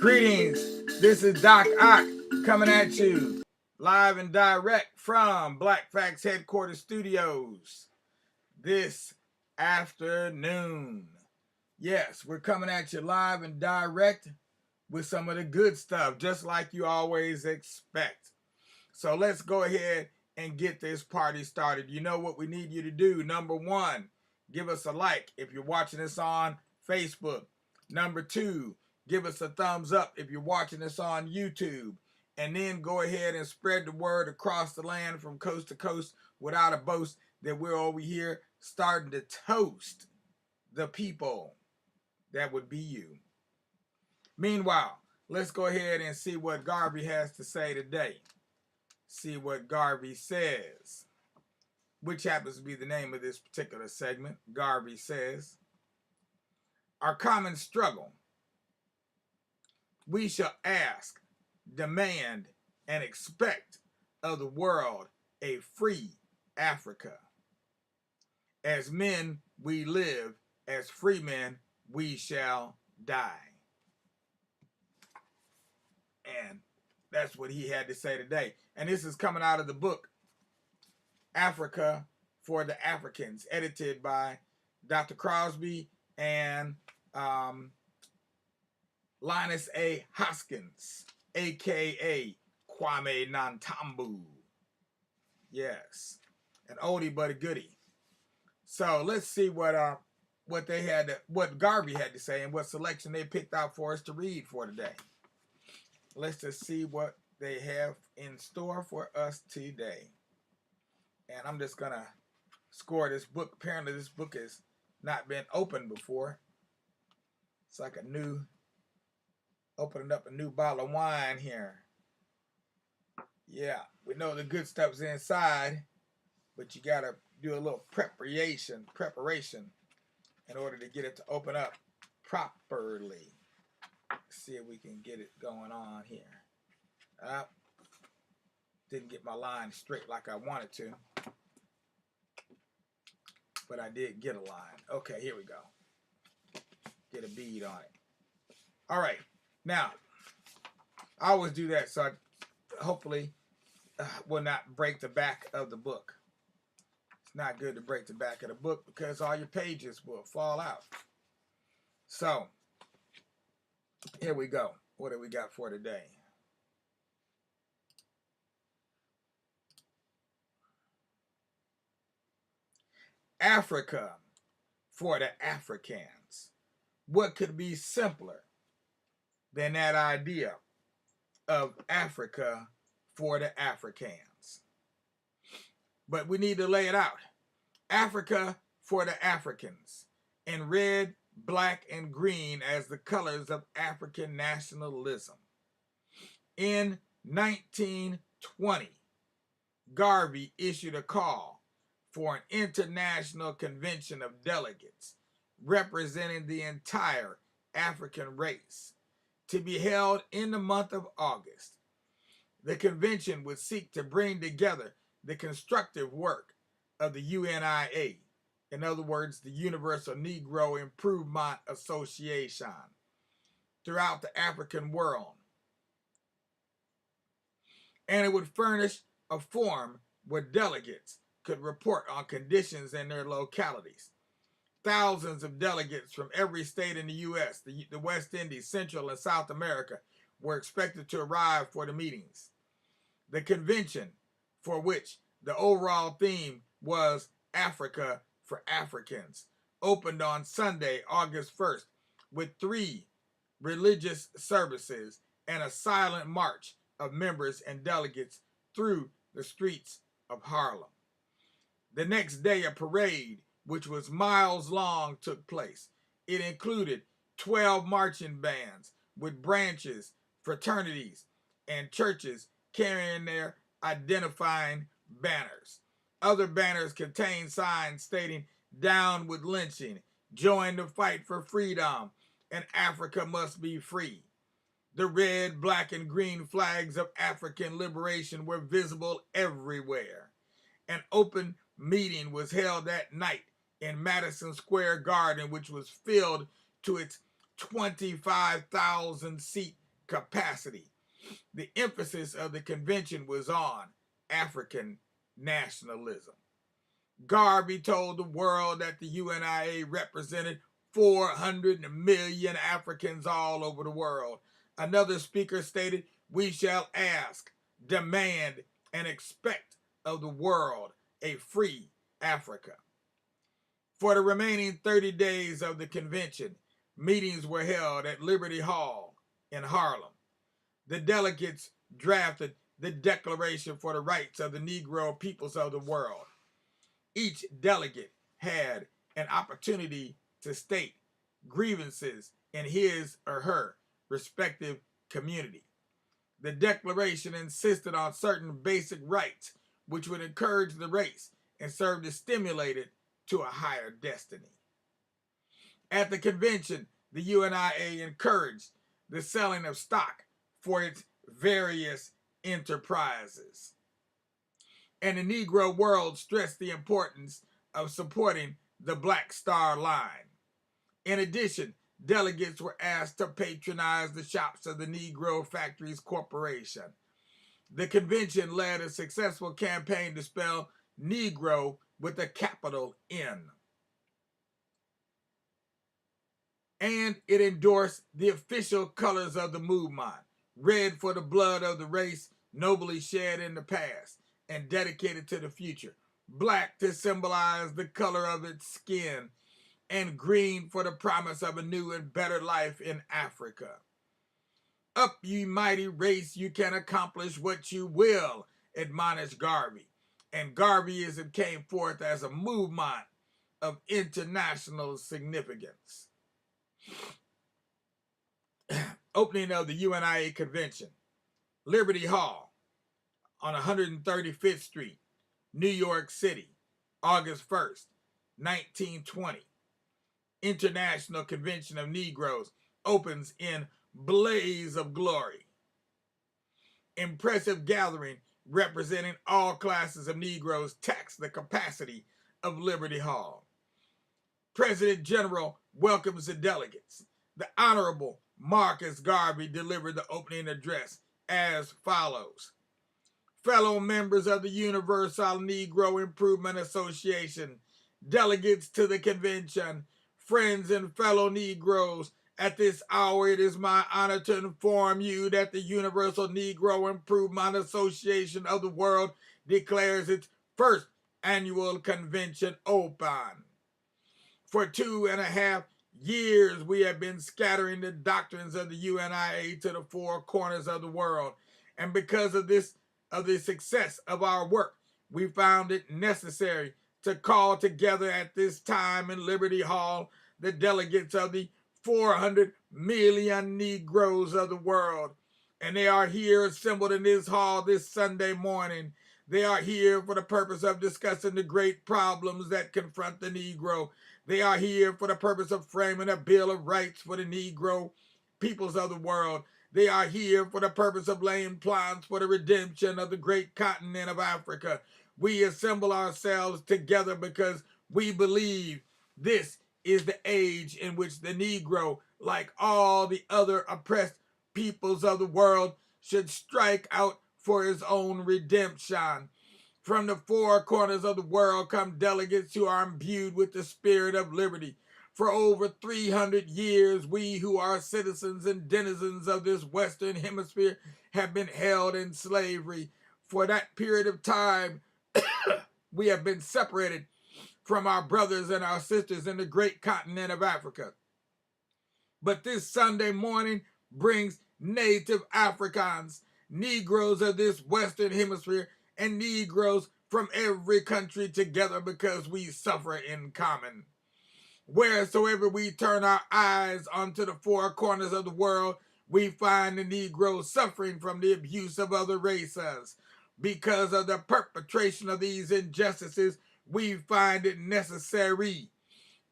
Greetings, this is Doc Ock coming at you live and direct from Black Facts Headquarters Studios this afternoon. Yes, we're coming at you live and direct with some of the good stuff, just like you always expect. So let's go ahead and get this party started. You know what we need you to do. Number one, give us a like if you're watching this on Facebook. Number two, give us a thumbs up if you're watching this on YouTube. And then go ahead and spread the word across the land from coast to coast without a boast that we're over here starting to toast the people. That would be you. Meanwhile, let's go ahead and see what Garvey has to say today. See what Garvey says, which happens to be the name of this particular segment. Garvey says, our common struggle. We shall ask, demand, and expect of the world a free Africa. As men we live, as free men we shall die. And that's what he had to say today. And this is coming out of the book, Africa for the Africans, edited by Dr. Crosby and Linus A. Hoskins, a.k.a. Kwame Nantambu. Yes, an oldie but a goodie. So let's see what Garvey had to say and what selection they picked out for us to read for today. Let's just see what they have in store for us today. And I'm just going to score this book. Apparently this book has not been opened before. It's like a new, opening up a new bottle of wine here. Yeah, we know the good stuff's inside, but you got to do a little preparation in order to get it to open up properly. See if we can get it going on here. Didn't get my line straight like I wanted to, but I did get a line. Okay, here we go. Get a bead on it. All right, now I always do that, so I hopefully will not break the back of the book. It's not good to break the back of the book because all your pages will fall out. So here we go. What do we got for today? Africa for the Africans. What could be simpler than that idea of Africa for the Africans? But we need to lay it out. Africa for the Africans, in red, black, and green as the colors of African nationalism. In 1920, Garvey issued a call for an international convention of delegates representing the entire African race to be held in the month of August. The convention would seek to bring together the constructive work of the UNIA, in other words, the Universal Negro Improvement Association, throughout the African world. And it would furnish a forum where delegates could report on conditions in their localities. Thousands of delegates from every state in the U.S., the West Indies, Central and South America were expected to arrive for the meetings. The convention, for which the overall theme was Africa for Africans, opened on Sunday, August 1st, with 3 religious services and a silent march of members and delegates through the streets of Harlem. The next day, a parade, which was miles long, took place. It included 12 marching bands with branches, fraternities, and churches carrying their identifying banners. Other banners contained signs stating, "Down with lynching," "Join the fight for freedom," and "Africa must be free." The red, black, and green flags of African liberation were visible everywhere. An open meeting was held that night in Madison Square Garden, which was filled to its 25,000 seat capacity. The emphasis of the convention was on African nationalism. Garvey told the world that the UNIA represented 400 million Africans all over the world. Another speaker stated, "We shall ask, demand, and expect of the world a free Africa." For the remaining 30 days of the convention, meetings were held at Liberty Hall in Harlem. The delegates drafted the Declaration for the Rights of the Negro Peoples of the World. Each delegate had an opportunity to state grievances in his or her respective community. The Declaration insisted on certain basic rights which would encourage the race and serve to stimulate it to a higher destiny. At the convention, the UNIA encouraged the selling of stock for its various enterprises. And the Negro world stressed the importance of supporting the Black Star Line. In addition, delegates were asked to patronize the shops of the Negro Factories Corporation. The convention led a successful campaign to spell Negro with a capital N. And it endorsed the official colors of the movement, red for the blood of the race nobly shed in the past and dedicated to the future, black to symbolize the color of its skin, and green for the promise of a new and better life in Africa. "Up, ye mighty race, you can accomplish what you will," admonished Garvey. And Garveyism came forth as a movement of international significance. Opening of the UNIA convention. Liberty Hall on 135th Street, New York City, August 1st, 1920. International Convention of Negroes opens in blaze of glory. Impressive gathering representing all classes of Negroes taxed the capacity of Liberty Hall. President General welcomes the delegates. The Honorable Marcus Garvey delivered the opening address as follows. "Fellow members of the Universal Negro Improvement Association, delegates to the convention, friends and fellow Negroes, at this hour it is my honor to inform you that the Universal Negro Improvement Association of the World declares its first annual convention open. For 2.5 years, we have been scattering the doctrines of the UNIA to the four corners of the world. And because of the success of our work, we found it necessary to call together at this time in Liberty Hall the delegates of the 400 million Negroes of the world. And they are here assembled in this hall this Sunday morning. They are here for the purpose of discussing the great problems that confront the Negro. They are here for the purpose of framing a Bill of Rights for the Negro peoples of the world. They are here for the purpose of laying plans for the redemption of the great continent of Africa. We assemble ourselves together because we believe this is the age in which the Negro, like all the other oppressed peoples of the world, should strike out for his own redemption. From the four corners of the world come delegates who are imbued with the spirit of liberty. For over 300 years, we who are citizens and denizens of this Western Hemisphere have been held in slavery. For that period of time, we have been separated from our brothers and our sisters in the great continent of Africa. But this Sunday morning brings native Africans, Negroes of this Western Hemisphere, and Negroes from every country together because we suffer in common. Wheresoever we turn our eyes onto the four corners of the world, we find the Negroes suffering from the abuse of other races. Because of the perpetration of these injustices, we find it necessary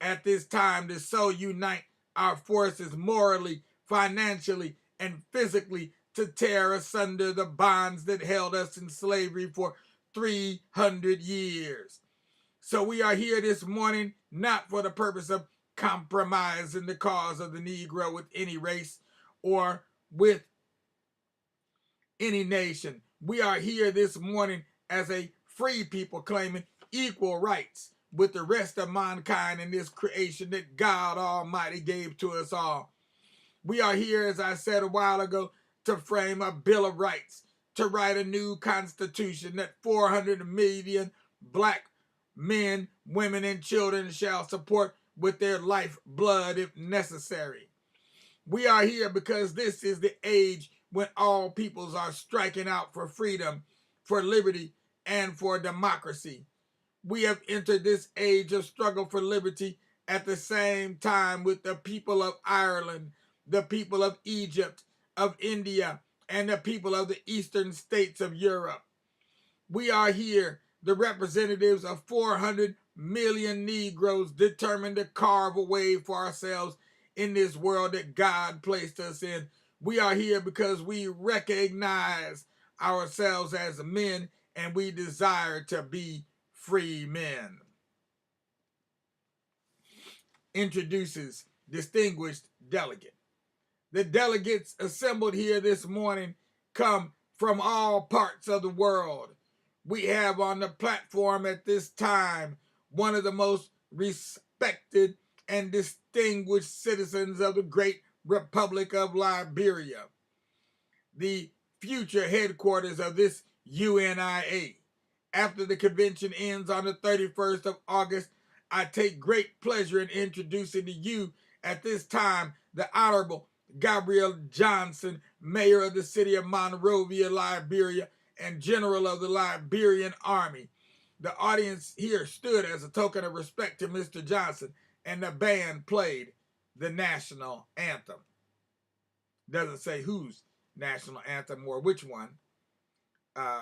at this time to so unite our forces morally, financially, and physically to tear asunder the bonds that held us in slavery for 300 years. So we are here this morning not for the purpose of compromising the cause of the Negro with any race or with any nation. We are here this morning as a free people claiming equal rights with the rest of mankind in this creation that God Almighty gave to us all. We are here, as I said a while ago, to frame a Bill of Rights, to write a new constitution that 400 million black men, women, and children shall support with their life blood if necessary. We are here because this is the age when all peoples are striking out for freedom, for liberty, and for democracy. We have entered this age of struggle for liberty at the same time with the people of Ireland, the people of Egypt, of India, and the people of the eastern states of Europe. We are here, the representatives of 400 million Negroes determined to carve a way for ourselves in this world that God placed us in. We are here because we recognize ourselves as men and we desire to be free men. Introduces distinguished delegate. The delegates assembled here this morning come from all parts of the world. We have on the platform at this time one of the most respected and distinguished citizens of the great Republic of Liberia, the future headquarters of this UNIA. After the convention ends on the 31st of August, I take great pleasure in introducing to you at this time the Honorable Gabriel Johnson, Mayor of the city of Monrovia, Liberia, and General of the Liberian Army. The audience here stood as a token of respect to Mr. Johnson, and the band played the national anthem. Doesn't say whose national anthem or which one,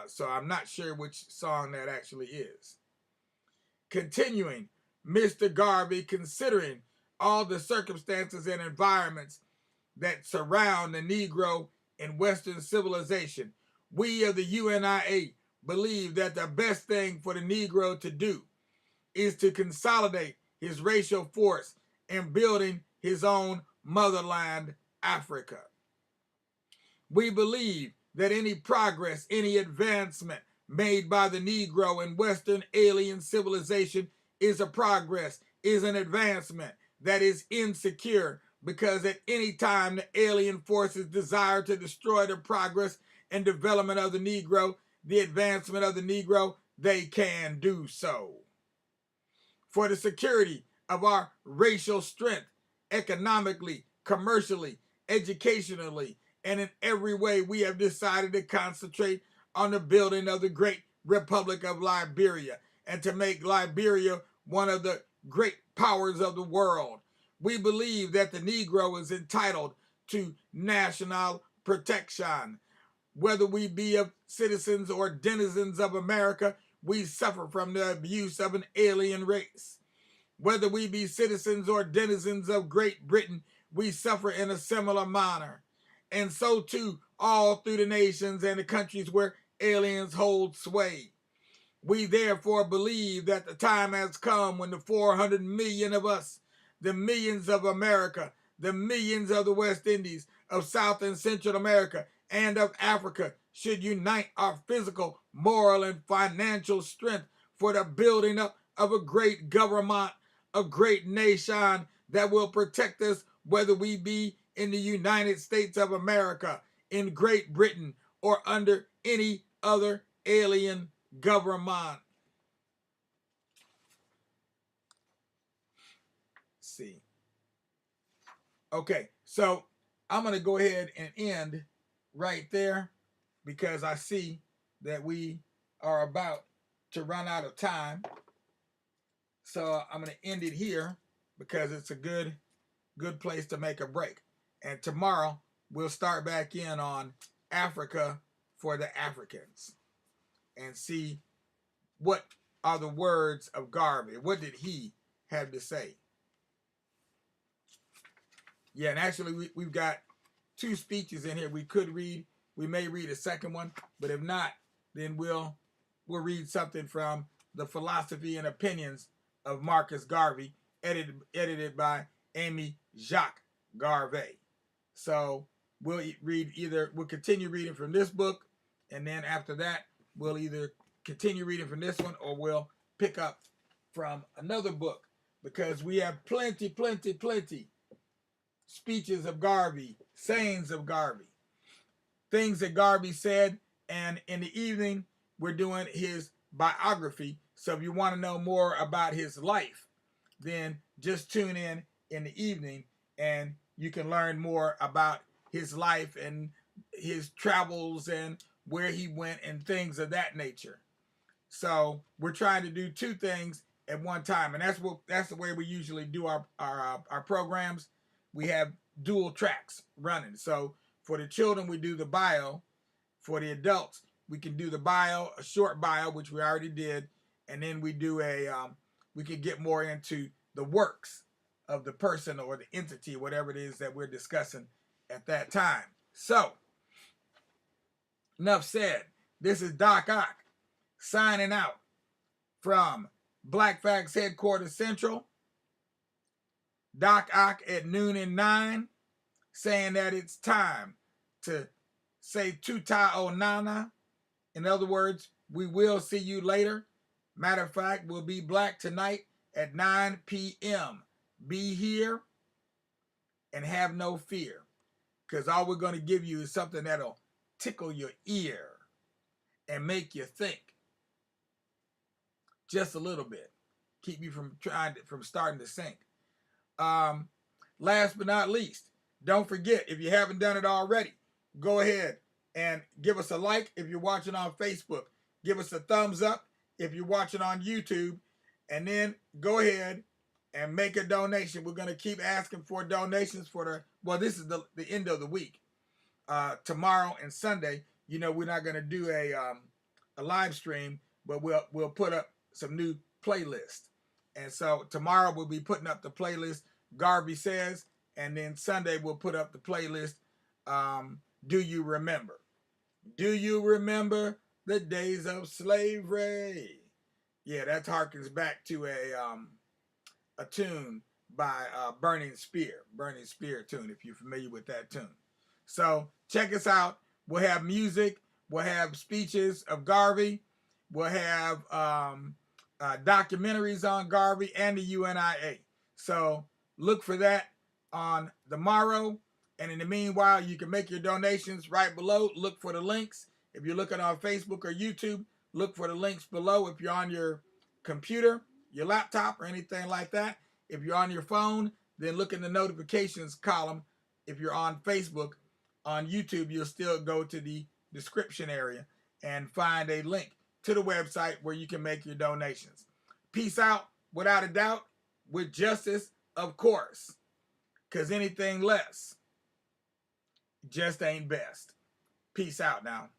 so I'm not sure which song that actually is. Continuing, Mr. Garvey, considering all the circumstances and environments that surround the Negro in Western civilization, we of the UNIA believe that the best thing for the Negro to do is to consolidate his racial force in building his own motherland, Africa. We believe that any progress, any advancement made by the Negro in Western alien civilization is a progress, is an advancement that is insecure, because at any time the alien forces desire to destroy the progress and development of the Negro, the advancement of the Negro, they can do so. For the security of our racial strength, economically, commercially, educationally, and in every way, we have decided to concentrate on the building of the great Republic of Liberia and to make Liberia one of the great powers of the world. We believe that the Negro is entitled to national protection. Whether we be of citizens or denizens of America, we suffer from the abuse of an alien race. Whether we be citizens or denizens of Great Britain, we suffer in a similar manner. And so too, all through the nations and the countries where aliens hold sway. We therefore believe that the time has come when the 400 million of us, the millions of America, the millions of the West Indies, of South and Central America, and of Africa should unite our physical, moral, and financial strength for the building up of a great government, a great nation that will protect us, whether we be in the United States of America, in Great Britain, or under any other alien government. See. Okay, so I'm going to go ahead and end right there because I see that we are about to run out of time. So I'm going to end it here because it's a good place to make a break. And tomorrow we'll start back in on Africa for the Africans and see what are the words of Garvey. What did he have to say? Yeah, and actually we've got 2 speeches in here we could read. We may read a second one, but if not, then we'll read something from The Philosophy and Opinions of Marcus Garvey, edited by Amy Jacques Garvey. So we'll continue reading from this book, And then after that, we'll either continue reading from this one or we'll pick up from another book, because we have plenty speeches of Garvey, sayings of Garvey, things that Garvey said. And in the evening, we're doing his biography. So if you want to know more about his life, then just tune in the evening, and you can learn more about his life and his travels and where he went and things of that nature. So we're trying to do two things at one time, and that's the way we usually do our programs. We have dual tracks running. So for the children, we do the bio. For the adults, we can do the bio, a short bio, which we already did, and then we do we can get more into the works of the person or the entity, whatever it is that we're discussing at that time. So, enough said. This is Doc Ock signing out from Black Facts Headquarters Central. Doc Ock at noon and 9, saying that it's time to say tuta o nana. In other words, we will see you later. Matter of fact, we'll be black tonight at 9 p.m. Be here and have no fear, because all we're going to give you is something that'll tickle your ear and make you think just a little bit, keep you from starting to sink. Last but not least, don't forget, if you haven't done it already, go ahead and give us a like if you're watching on Facebook. Give us a thumbs up if you're watching on YouTube, and then go ahead and make a donation. We're going to keep asking for donations for this is the end of the week. Tomorrow and Sunday, we're not going to do a live stream, but we'll put up some new playlists. And so tomorrow we'll be putting up the playlist Garvey Says, and then Sunday we'll put up the playlist Do You Remember? Do you remember the days of slavery? Yeah, that harkens back to a tune by Burning Spear tune, if you're familiar with that tune. So check us out. We'll have music. We'll have speeches of Garvey. We'll have documentaries on Garvey and the UNIA. So look for that on the morrow. And in the meanwhile, you can make your donations right below. Look for the links. If you're looking on Facebook or YouTube, look for the links below. If you're on your computer, your laptop, or anything like that. If you're on your phone, then look in the notifications column. If you're on Facebook, on YouTube, you'll still go to the description area and find a link to the website where you can make your donations. Peace out, without a doubt, with justice, of course, because anything less just ain't best. Peace out now.